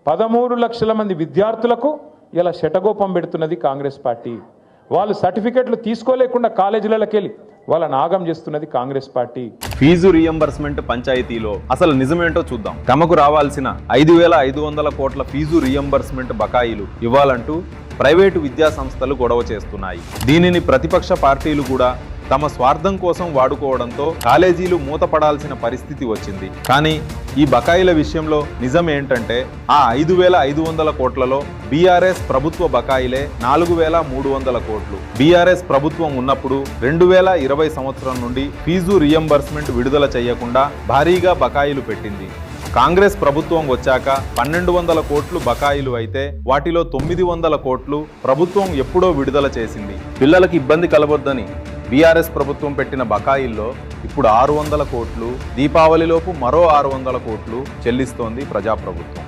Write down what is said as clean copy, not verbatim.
13 లక్షల మంది విద్యార్థులకు ఇలా శటగోపం పెడుతున్నది కాంగ్రెస్ పార్టీ. వాళ్ళు సర్టిఫికెట్లు తీసుకోలేకుండా కాలేజీలకి వెళ్ళి వాళ్ళ నాగం చేస్తున్నది కాంగ్రెస్ పార్టీ. ఫీజు రీయింబర్స్మెంట్ పంచాయతీలో అసలు నిజమేంటో చూద్దాం. తమకు రావాల్సిన 5,500 కోట్ల ఫీజు రీయింబర్స్మెంట్ బకాయిలు ఇవ్వాలంటూ ప్రైవేటు విద్యా సంస్థలు గొడవ చేస్తున్నాయి. దీనిని ప్రతిపక్ష పార్టీలు కూడా తమ స్వార్థం కోసం వాడుకోవడంతో కాలేజీలు మూతపడాల్సిన పరిస్థితి వచ్చింది. కానీ ఈ బకాయిల విషయంలో నిజం ఏంటంటే ఆ 5,500 కోట్లలో బీఆర్ఎస్ ప్రభుత్వ బకాయిలే 4,300 కోట్లు. బీఆర్ఎస్ ప్రభుత్వం ఉన్నప్పుడు 2020 సంవత్సరం నుండి ఫీజు రీయింబర్స్మెంట్ విడుదల చేయకుండా భారీగా బకాయిలు పెట్టింది. కాంగ్రెస్ ప్రభుత్వం వచ్చాక 1,200 కోట్లు బకాయిలు అయితే వాటిలో 900 కోట్లు ప్రభుత్వం ఎప్పుడో విడుదల చేసింది. పిల్లలకు ఇబ్బంది కలగొద్దని బీఆర్ఎస్ ప్రభుత్వం పెట్టిన బకాయిల్లో ఇప్పుడు 600 కోట్లు, దీపావళిలోపు మరో 600 కోట్లు చెల్లిస్తోంది ప్రజాప్రభుత్వం.